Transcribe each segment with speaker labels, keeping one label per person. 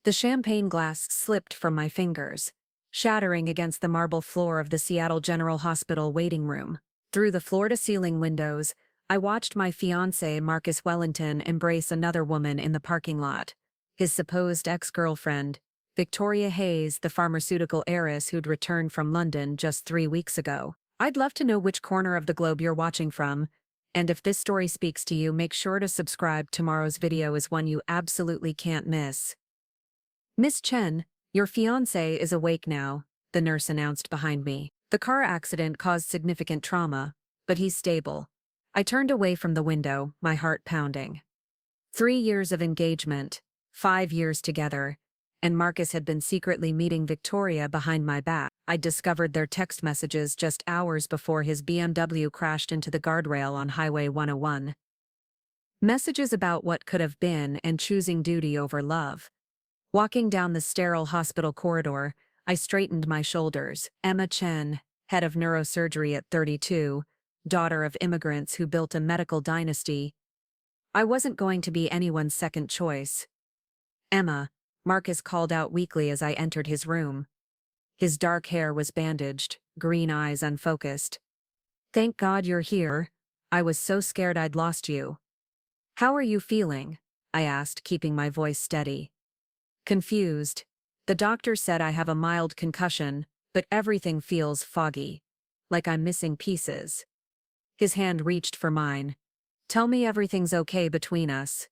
Speaker 1: The champagne glass slipped from my fingers, shattering against the marble floor of the Seattle General Hospital waiting room. Through the floor-to-ceiling windows, I watched my fiancé Marcus Wellington embrace another woman in the parking lot. His supposed ex-girlfriend, Victoria Hayes, the pharmaceutical heiress who'd returned from London just 3 weeks ago. I'd love to know which corner of the globe you're watching from, and if this story speaks to you, make sure to subscribe. Tomorrow's video is one you absolutely can't miss. Miss Chen, your fiancé is awake now, the nurse announced behind me. The car accident caused significant trauma, but he's stable. I turned away from the window, my heart pounding. 3 years of engagement, 5 years together, and Marcus had been secretly meeting Victoria behind my back. I discovered their text messages just hours before his BMW crashed into the guardrail on Highway 101. Messages about what could have been and choosing duty over love. Walking down the sterile hospital corridor, I straightened my shoulders. Emma Chen, head of neurosurgery at 32, daughter of immigrants who built a medical dynasty. I wasn't going to be anyone's second choice. Emma, Marcus called out weakly as I entered his room. His dark hair was bandaged, green eyes unfocused. Thank God you're here. I was so scared I'd lost you. How are you feeling? I asked, keeping my voice steady. Confused. The doctor said I have a mild concussion, but everything feels foggy, like I'm missing pieces. His hand reached for mine. Tell me everything's okay between us.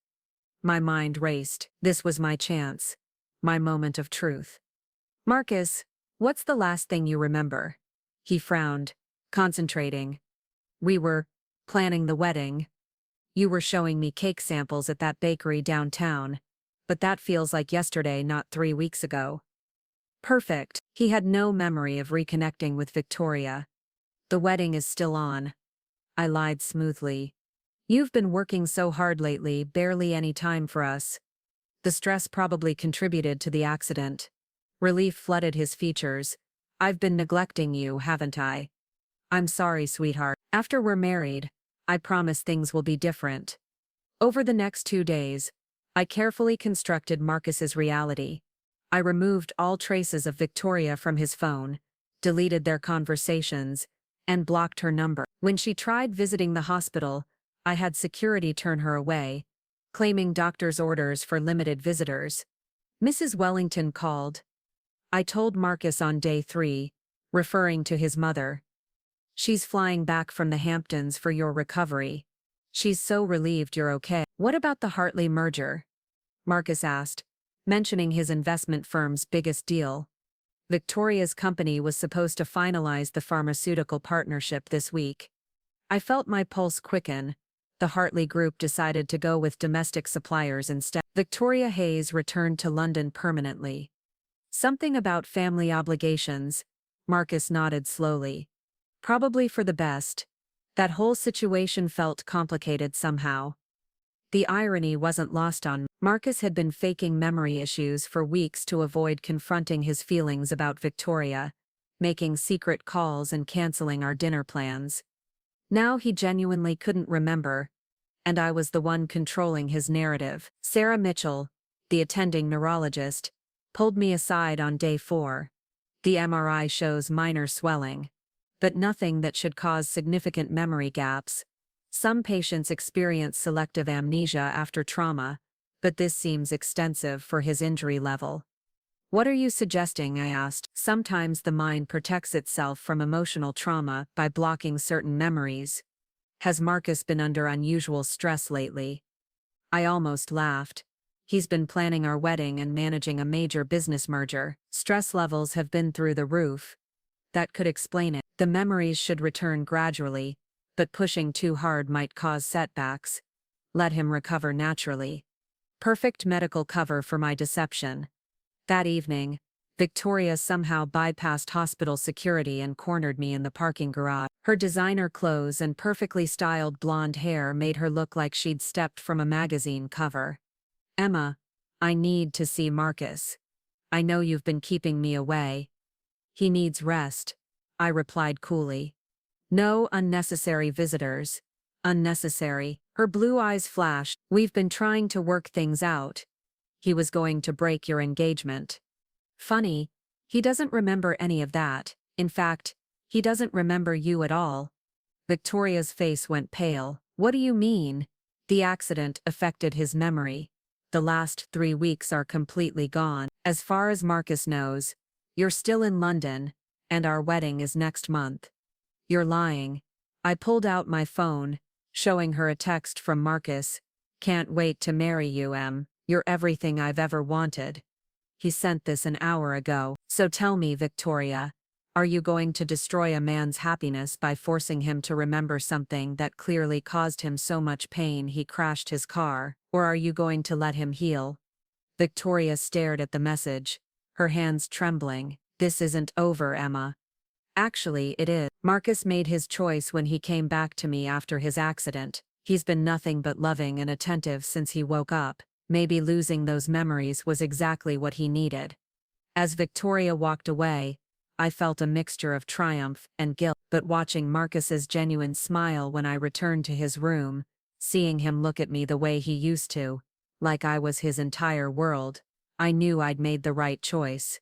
Speaker 1: My mind raced. This was my chance. My moment of truth. Marcus, what's the last thing you remember? He frowned, concentrating. We were planning the wedding. You were showing me cake samples at that bakery downtown, but that feels like yesterday, not 3 weeks ago. Perfect. He had no memory of reconnecting with Victoria. The wedding is still on. I lied smoothly. You've been working so hard lately, barely any time for us. The stress probably contributed to the accident. Relief flooded his features. I've been neglecting you, haven't I? I'm sorry, sweetheart. After we're married, I promise things will be different. Over the next 2 days, I carefully constructed Marcus's reality. I removed all traces of Victoria from his phone, deleted their conversations, and blocked her number. When she tried visiting the hospital, I had security turn her away, claiming doctor's orders for limited visitors. Mrs. Wellington called. I told Marcus on day 3, referring to his mother. She's flying back from the Hamptons for your recovery. She's so relieved you're okay. What about the Hartley merger? Marcus asked, mentioning his investment firm's biggest deal. Victoria's company was supposed to finalize the pharmaceutical partnership this week. I felt my pulse quicken. The Hartley Group decided to go with domestic suppliers instead. Victoria Hayes returned to London permanently. Something about family obligations. Marcus nodded slowly. Probably for the best. That whole situation felt complicated somehow. The irony wasn't lost on me. Marcus had been faking memory issues for weeks to avoid confronting his feelings about Victoria, making secret calls and canceling our dinner plans. Now he genuinely couldn't remember, and I was the one controlling his narrative. Sarah Mitchell, the attending neurologist, pulled me aside on day 4. The MRI shows minor swelling, but nothing that should cause significant memory gaps. Some patients experience selective amnesia after trauma, but this seems extensive for his injury level. What are you suggesting? I asked. Sometimes the mind protects itself from emotional trauma by blocking certain memories. Has Marcus been under unusual stress lately? I almost laughed. He's been planning our wedding and managing a major business merger. Stress levels have been through the roof. That could explain it. The memories should return gradually, but pushing too hard might cause setbacks. Let him recover naturally. Perfect medical cover for my deception. That evening, Victoria somehow bypassed hospital security and cornered me in the parking garage. Her designer clothes and perfectly styled blonde hair made her look like she'd stepped from a magazine cover. Emma, I need to see Marcus. I know you've been keeping me away. He needs rest, I replied coolly. No unnecessary visitors. Unnecessary. Her blue eyes flashed. We've been trying to work things out. He was going to break your engagement. Funny, he doesn't remember any of that. In fact, he doesn't remember you at all. Victoria's face went pale. What do you mean? The accident affected his memory. The last 3 weeks are completely gone. As far as Marcus knows, you're still in London, and our wedding is next month. You're lying. I pulled out my phone, showing her a text from Marcus. Can't wait to marry you, Em. You're everything I've ever wanted. He sent this an hour ago. So tell me, Victoria, are you going to destroy a man's happiness by forcing him to remember something that clearly caused him so much pain he crashed his car, or are you going to let him heal? Victoria stared at the message, her hands trembling. This isn't over, Emma. Actually, it is. Marcus made his choice when he came back to me after his accident. He's been nothing but loving and attentive since he woke up. Maybe losing those memories was exactly what he needed. As Victoria walked away, I felt a mixture of triumph and guilt, but watching Marcus's genuine smile when I returned to his room, seeing him look at me the way he used to, like I was his entire world, I knew I'd made the right choice.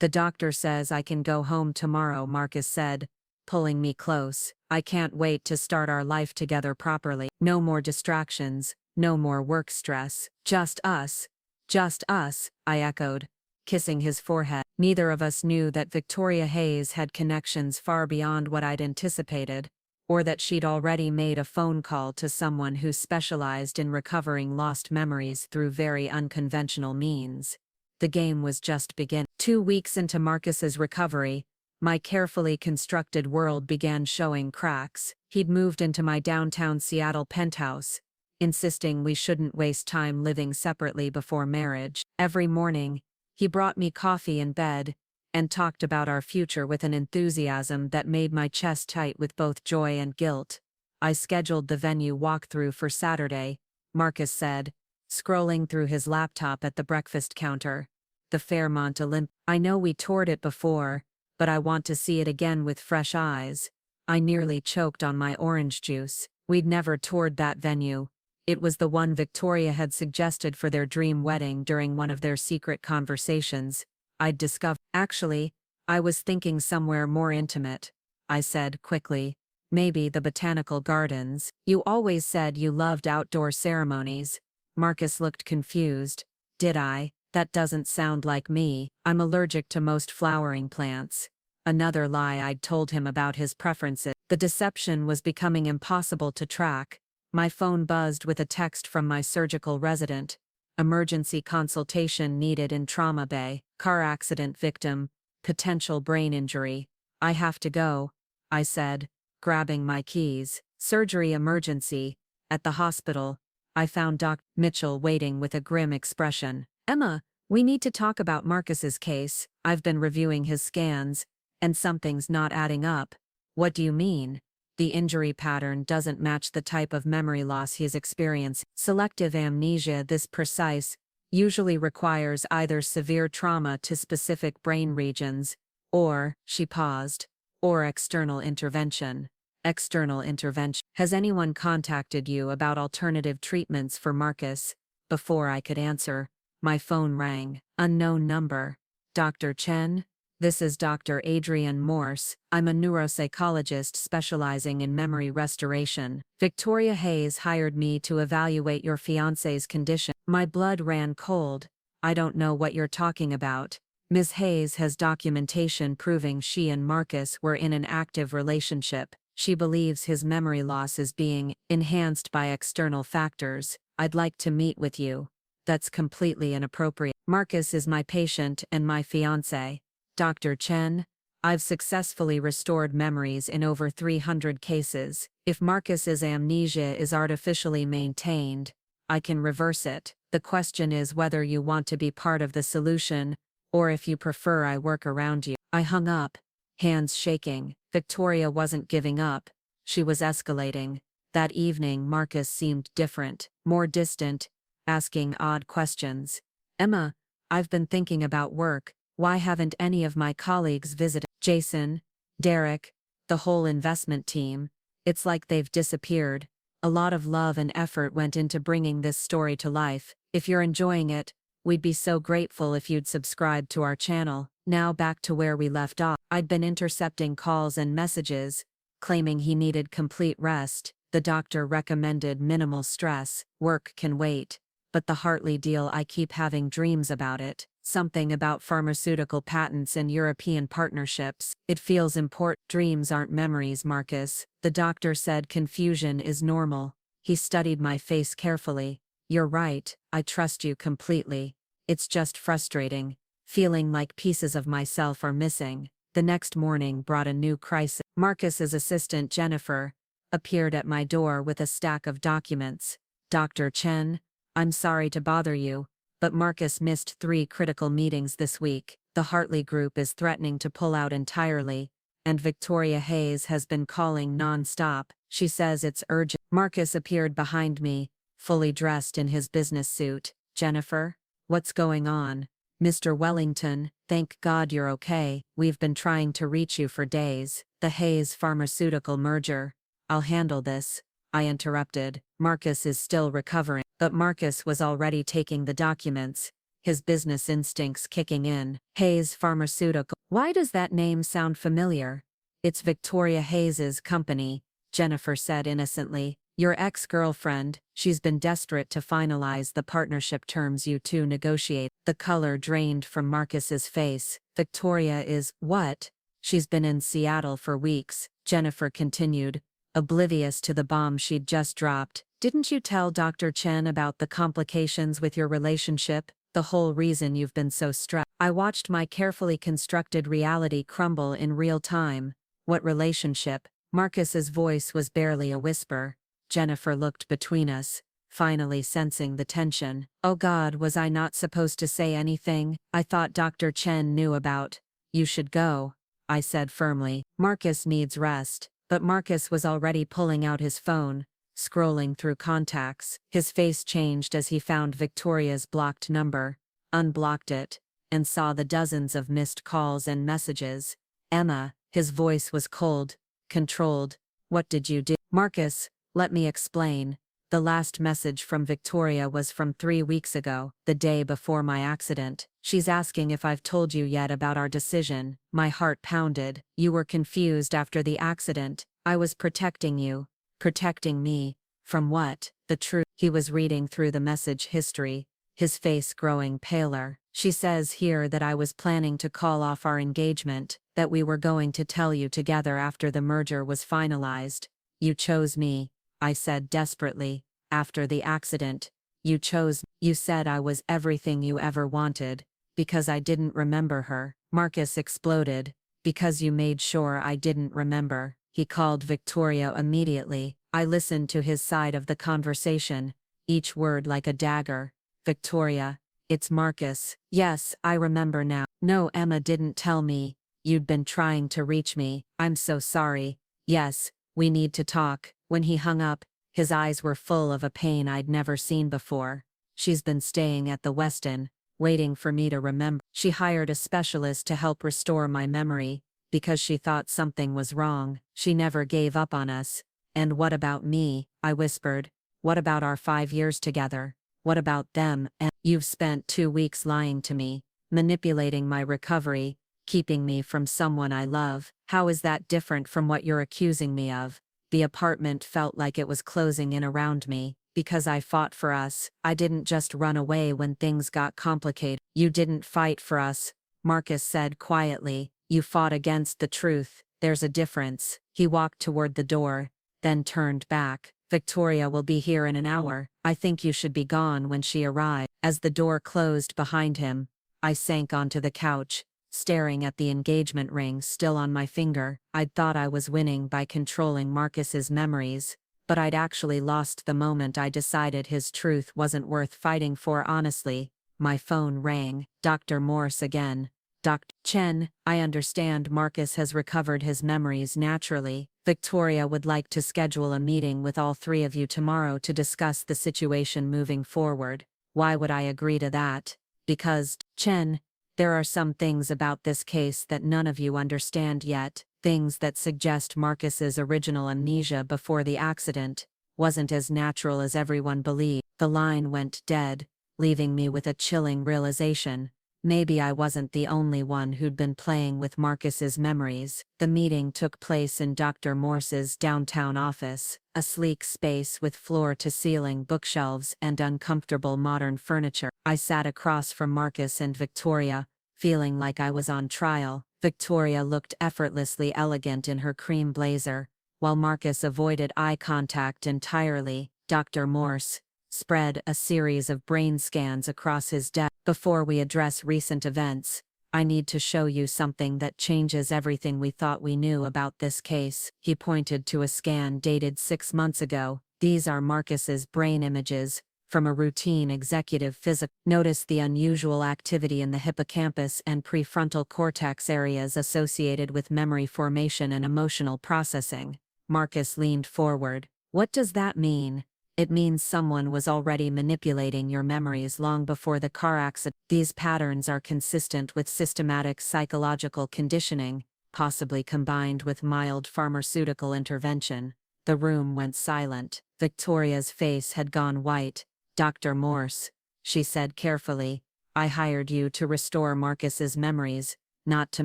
Speaker 1: The doctor says I can go home tomorrow, Marcus said, pulling me close. I can't wait to start our life together properly. No more distractions, no more work stress. Just us. Just us, I echoed, kissing his forehead. Neither of us knew that Victoria Hayes had connections far beyond what I'd anticipated, or that she'd already made a phone call to someone who specialized in recovering lost memories through very unconventional means. The game was just beginning. 2 weeks into Marcus's recovery, my carefully constructed world began showing cracks. He'd moved into my downtown Seattle penthouse, insisting we shouldn't waste time living separately before marriage. Every morning, he brought me coffee in bed, and talked about our future with an enthusiasm that made my chest tight with both joy and guilt. I scheduled the venue walkthrough for Saturday, Marcus said, scrolling through his laptop at the breakfast counter. The Fairmont Olymp. I know we toured it before, but I want to see it again with fresh eyes. I nearly choked on my orange juice. We'd never toured that venue. It was the one Victoria had suggested for their dream wedding during one of their secret conversations. I'd discovered. Actually, I was thinking somewhere more intimate, I said quickly. Maybe the botanical gardens. You always said you loved outdoor ceremonies. Marcus looked confused. Did I? That doesn't sound like me. I'm allergic to most flowering plants. Another lie I'd told him about his preferences. The deception was becoming impossible to track. My phone buzzed with a text from my surgical resident. Emergency consultation needed in trauma bay. Car accident victim. Potential brain injury. I have to go, I said, grabbing my keys. Surgery emergency. At the hospital, I found Dr. Mitchell waiting with a grim expression. Emma, we need to talk about Marcus's case. I've been reviewing his scans, and something's not adding up. What do you mean? The injury pattern doesn't match the type of memory loss he's experienced. Selective amnesia this precise usually requires either severe trauma to specific brain regions, or, she paused, or external intervention. External intervention. Has anyone contacted you about alternative treatments for Marcus? Before I could answer, my phone rang. Unknown number. Dr. Chen? This is Dr. Adrian Morse. I'm a neuropsychologist specializing in memory restoration. Victoria Hayes hired me to evaluate your fiancé's condition. My blood ran cold. I don't know what you're talking about. Ms. Hayes has documentation proving she and Marcus were in an active relationship. She believes his memory loss is being enhanced by external factors. I'd like to meet with you. That's completely inappropriate. Marcus is my patient and my fiancé. Dr. Chen, I've successfully restored memories in over 300 cases. If Marcus's amnesia is artificially maintained, I can reverse it. The question is whether you want to be part of the solution, or if you prefer I work around you. I hung up, hands shaking. Victoria wasn't giving up. She was escalating. That evening Marcus seemed different, more distant, asking odd questions. Emma, I've been thinking about work. Why haven't any of my colleagues visited? Jason, Derek, the whole investment team. It's like they've disappeared. A lot of love and effort went into bringing this story to life. If you're enjoying it, We'd be so grateful if you'd subscribe to our channel. Now back to where we left off. I'd been intercepting calls and messages, claiming he needed complete rest. The doctor recommended minimal stress, work can wait. But the Hartley deal, I keep having dreams about it. Something about pharmaceutical patents and European partnerships. It feels important. Dreams aren't memories, Marcus. The doctor said confusion is normal. He studied my face carefully. You're right, I trust you completely. It's just frustrating, feeling like pieces of myself are missing. The next morning brought a new crisis. Marcus's assistant, Jennifer, appeared at my door with a stack of documents. Dr. Chen, I'm sorry to bother you, but Marcus missed 3 critical meetings this week. The Hartley Group is threatening to pull out entirely, and Victoria Hayes has been calling non-stop. She says it's urgent. Marcus appeared behind me, fully dressed in his business suit. Jennifer, what's going on? Mr. Wellington, thank God you're okay. We've been trying to reach you for days. The Hayes pharmaceutical merger. I'll handle this, I interrupted. Marcus is still recovering. But Marcus was already taking the documents, his business instincts kicking in. Hayes Pharmaceutical. Why does that name sound familiar? It's Victoria Hayes's company, Jennifer said innocently. Your ex-girlfriend, she's been desperate to finalize the partnership terms you two negotiate. The color drained from Marcus's face. Victoria is, what? She's been in Seattle for weeks, Jennifer continued, oblivious to the bomb she'd just dropped. Didn't you tell Dr. Chen about the complications with your relationship? The whole reason you've been so stressed. I watched my carefully constructed reality crumble in real time. What relationship? Marcus's voice was barely a whisper. Jennifer looked between us, finally sensing the tension. Oh God, was I not supposed to say anything? I thought Dr. Chen knew about. You should go, I said firmly. Marcus needs rest. But Marcus was already pulling out his phone, scrolling through contacts. His face changed as he found Victoria's blocked number, unblocked it, and saw the dozens of missed calls and messages. Emma, his voice was cold, controlled. What did you do? Marcus, let me explain. The last message from Victoria was from 3 weeks ago, the day before my accident. She's asking if I've told you yet about our decision. My heart pounded. You were confused after the accident. I was protecting you. Protecting me. From what? The truth. He was reading through the message history, his face growing paler. She says here that I was planning to call off our engagement, that we were going to tell you together after the merger was finalized. You chose me, I said desperately. After the accident, you chose. You said I was everything you ever wanted, because I didn't remember her. Marcus exploded. Because you made sure I didn't remember. He called Victoria immediately. I listened to his side of the conversation, each word like a dagger. Victoria, it's Marcus. Yes, I remember now. No, Emma didn't tell me. You'd been trying to reach me. I'm so sorry. Yes, we need to talk. When he hung up, his eyes were full of a pain I'd never seen before. She's been staying at the Westin, waiting for me to remember. She hired a specialist to help restore my memory, because she thought something was wrong. She never gave up on us. And what about me? I whispered. What about our 5 years together? What about them? And you've spent 2 weeks lying to me, manipulating my recovery, keeping me from someone I love. How is that different from what you're accusing me of? The apartment felt like it was closing in around me. Because I fought for us. I didn't just run away when things got complicated. You didn't fight for us, Marcus said quietly. You fought against the truth. There's a difference. He walked toward the door, then turned back. Victoria will be here in an hour. I think you should be gone when she arrives. As the door closed behind him, I sank onto the couch, staring at the engagement ring still on my finger. I'd thought I was winning by controlling Marcus's memories, but I'd actually lost the moment I decided his truth wasn't worth fighting for. Honestly. My phone rang. Dr. Morse again. Dr. Chen, I understand Marcus has recovered his memories naturally. Victoria would like to schedule a meeting with all 3 of you tomorrow to discuss the situation moving forward. Why would I agree to that? Because, Chen, there are some things about this case that none of you understand yet. Things that suggest Marcus's original amnesia before the accident wasn't as natural as everyone believed. The line went dead, leaving me with a chilling realization. Maybe I wasn't the only one who'd been playing with Marcus's memories. The meeting took place in Dr. Morse's downtown office, a sleek space with floor-to-ceiling bookshelves and uncomfortable modern furniture. I sat across from Marcus and Victoria, feeling like I was on trial. Victoria looked effortlessly elegant in her cream blazer, while Marcus avoided eye contact entirely. Dr. Morse spread a series of brain scans across his desk. Before we address recent events, I need to show you something that changes everything we thought we knew about this case. He pointed to a scan dated 6 months ago. These are Marcus's brain images from a routine executive physical. Notice the unusual activity in the hippocampus and prefrontal cortex areas associated with memory formation and emotional processing. Marcus leaned forward. What does that mean? It means someone was already manipulating your memories long before the car accident. These patterns are consistent with systematic psychological conditioning, possibly combined with mild pharmaceutical intervention. The room went silent. Victoria's face had gone white. Dr. Morse, she said carefully, I hired you to restore Marcus's memories, not to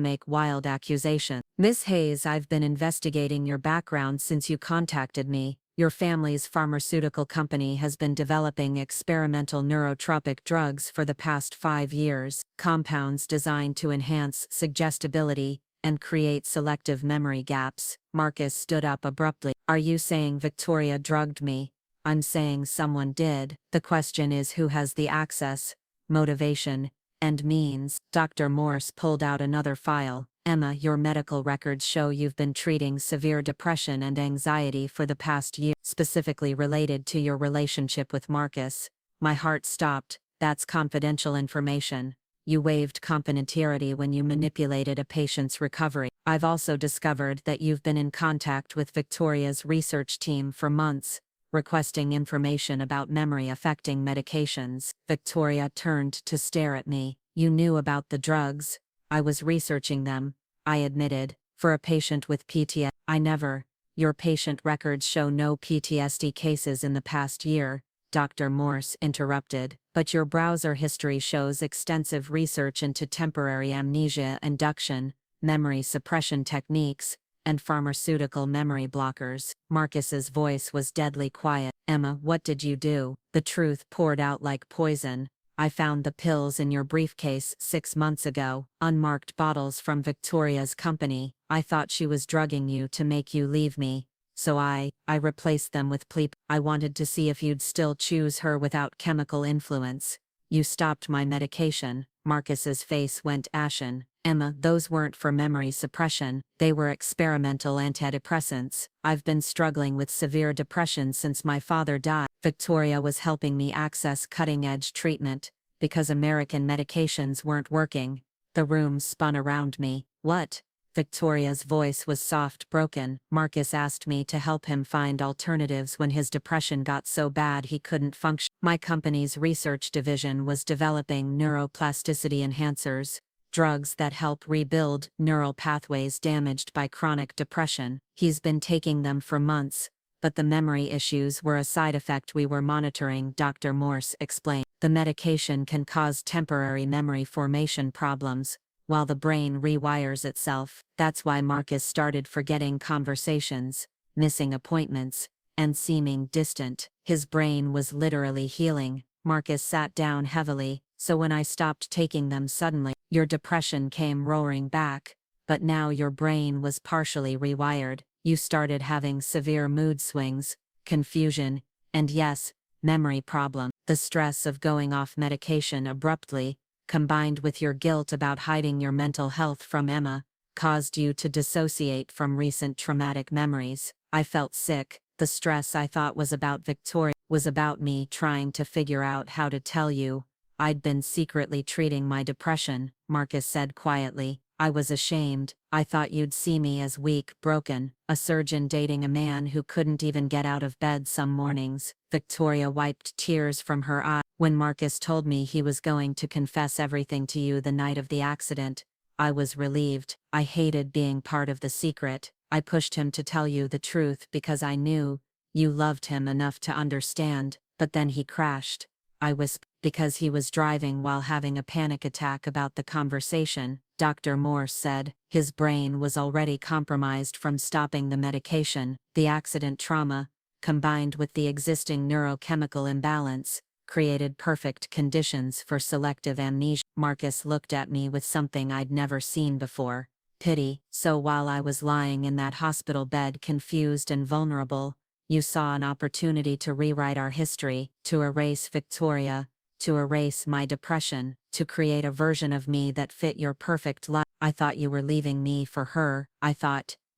Speaker 1: make wild accusations. Miss Hayes, I've been investigating your background since you contacted me. Your family's pharmaceutical company has been developing experimental neurotropic drugs for the past 5 years, compounds designed to enhance suggestibility and create selective memory gaps. Marcus stood up abruptly. Are you saying Victoria drugged me? I'm saying someone did. The question is who has the access, motivation, and means. Dr. Morse pulled out another file. Emma, your medical records show you've been treating severe depression and anxiety for the past year, specifically related to your relationship with Marcus. My heart stopped. That's confidential information. You waived confidentiality when you manipulated a patient's recovery. I've also discovered that you've been in contact with Victoria's research team for months, requesting information about memory affecting medications. Victoria turned to stare at me. You knew about the drugs. I was researching them, I admitted, for a patient with PTSD. I never. Your patient records show no PTSD cases in the past year, Dr. Morse interrupted, but your browser history shows extensive research into temporary amnesia induction, memory suppression techniques, and pharmaceutical memory blockers. Marcus's voice was deadly quiet. Emma, what did you do? The truth poured out like poison. I found the pills in your briefcase 6 months ago, unmarked bottles from Victoria's company. I thought she was drugging you to make you leave me, so I replaced them with Pleep. I wanted to see if you'd still choose her without chemical influence. You stopped my medication. Marcus's face went ashen. Emma, those weren't for memory suppression, they were experimental antidepressants. I've been struggling with severe depression since my father died. Victoria was helping me access cutting-edge treatment, because American medications weren't working. The room spun around me. What? Victoria's voice was soft, broken. Marcus asked me to help him find alternatives when his depression got so bad he couldn't function. My company's research division was developing neuroplasticity enhancers, drugs that help rebuild neural pathways damaged by chronic depression. He's been taking them for months, but the memory issues were a side effect we were monitoring, Dr. Morse explained. The medication can cause temporary memory formation problems, while the brain rewires itself. That's why Marcus started forgetting conversations, missing appointments, and seeming distant. His brain was literally healing. Marcus sat down heavily. So when I stopped taking them suddenly, your depression came roaring back, but now your brain was partially rewired. You started having severe mood swings, confusion, and yes, memory problems. The stress of going off medication abruptly, combined with your guilt about hiding your mental health from Emma, caused you to dissociate from recent traumatic memories. I felt sick. The stress I thought was about Victoria was about me trying to figure out how to tell you I'd been secretly treating my depression, Marcus said quietly. I was ashamed. I thought you'd see me as weak, broken, a surgeon dating a man who couldn't even get out of bed some mornings. Victoria wiped tears from her eyes. When Marcus told me he was going to confess everything to you the night of the accident, I was relieved. I hated being part of the secret. I pushed him to tell you the truth because I knew you loved him enough to understand, but then he crashed. I whispered. because he was driving while having a panic attack about the conversation, Dr. Morse said. His brain was already compromised from stopping the medication. The accident trauma, combined with the existing neurochemical imbalance, created perfect conditions for selective amnesia. Marcus looked at me with something I'd never seen before: pity. So while I was lying in that hospital bed confused and vulnerable, you saw an opportunity to rewrite our history, to erase Victoria, to erase my depression, to create a version of me that fit your perfect life. I thought you were leaving me for her.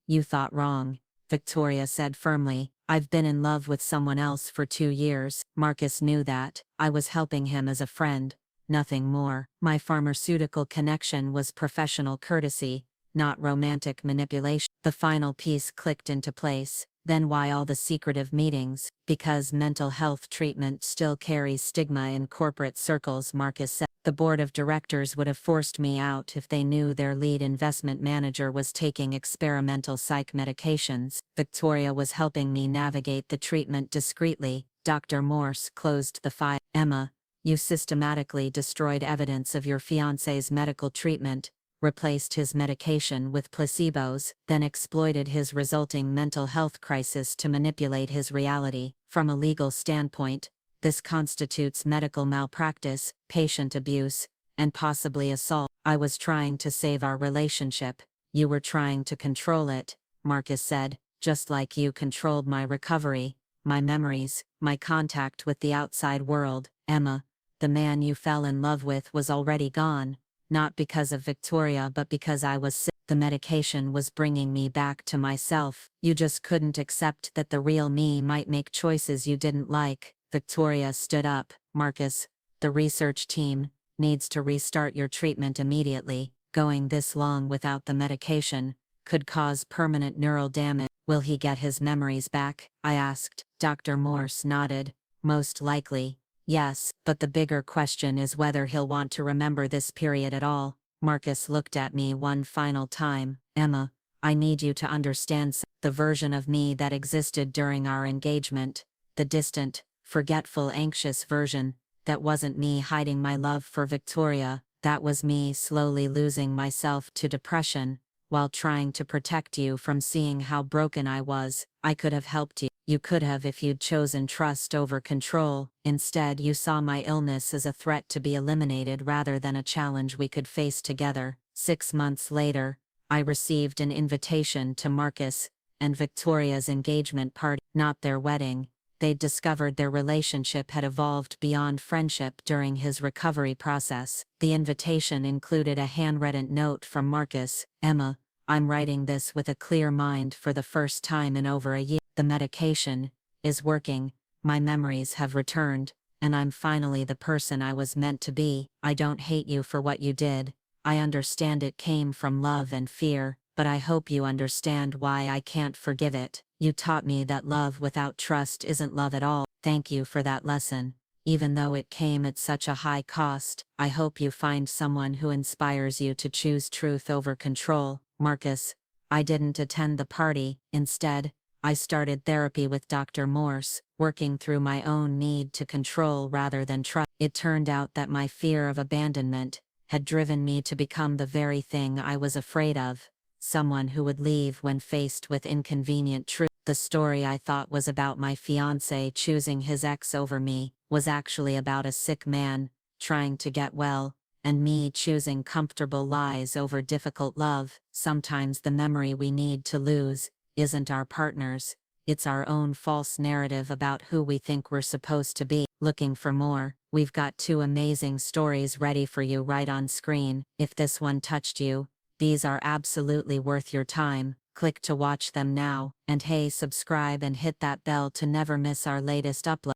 Speaker 1: You thought wrong, Victoria said firmly. I've been in love with someone else for 2 years. Marcus knew that. I was helping him as a friend, nothing more. My pharmaceutical connection was professional courtesy, not romantic manipulation. The final piece clicked into place. Then why all the secretive meetings? Because mental health treatment still carries stigma in corporate circles, Marcus said. The board of directors would have forced me out if they knew their lead investment manager was taking experimental psych medications. Victoria was helping me navigate the treatment discreetly. Dr. Morse closed the file. Emma, you systematically destroyed evidence of your fiancé's medical treatment, replaced his medication with placebos, then exploited his resulting mental health crisis to manipulate his reality. From a legal standpoint, this constitutes medical malpractice, patient abuse, and possibly assault. I was trying to save our relationship. You were trying to control it, Marcus said, just like you controlled my recovery, my memories, my contact with the outside world. Emma, the man you fell in love with was already gone. Not because of Victoria but because I was sick. The medication was bringing me back to myself. You just couldn't accept that the real me might make choices you didn't like. Victoria stood up. Marcus, the research team needs to restart your treatment immediately. Going this long without the medication could cause permanent neural damage. Will he get his memories back? I asked. Dr. Morse nodded. Most likely. Yes, but the bigger question is whether he'll want to remember this period at all. Marcus looked at me one final time. Emma, I need you to understand the version of me that existed during our engagement. The distant, forgetful, anxious version. That wasn't me hiding my love for Victoria. That was me slowly losing myself to depression, while trying to protect you from seeing how broken I was. I could have helped you. You could have if you'd chosen trust over control. Instead, you saw my illness as a threat to be eliminated rather than a challenge we could face together. 6 months later, I received an invitation to Marcus and Victoria's engagement party, not their wedding. They'd discovered their relationship had evolved beyond friendship during his recovery process. The invitation included a handwritten note from Marcus. Emma, I'm writing this with a clear mind for the first time in over a year. The medication is working, my memories have returned, and I'm finally the person I was meant to be. I don't hate you for what you did. I understand it came from love and fear, but I hope you understand why I can't forgive it. You taught me that love without trust isn't love at all. Thank you for that lesson. Even though it came at such a high cost, I hope you find someone who inspires you to choose truth over control. Marcus, I didn't attend the party. Instead, I started therapy with Dr. Morse, working through my own need to control rather than trust. It turned out that my fear of abandonment had driven me to become the very thing I was afraid of, someone who would leave when faced with inconvenient truth. The story I thought was about my fiancé choosing his ex over me was actually about a sick man trying to get well, and me choosing comfortable lies over difficult love. Sometimes the memory we need to lose isn't our partner's, it's our own false narrative about who we think we're supposed to be. Looking for more? We've got 2 amazing stories ready for you right on screen. If this one touched you, these are absolutely worth your time. Click to watch them now, and hey, subscribe and hit that bell to never miss our latest upload.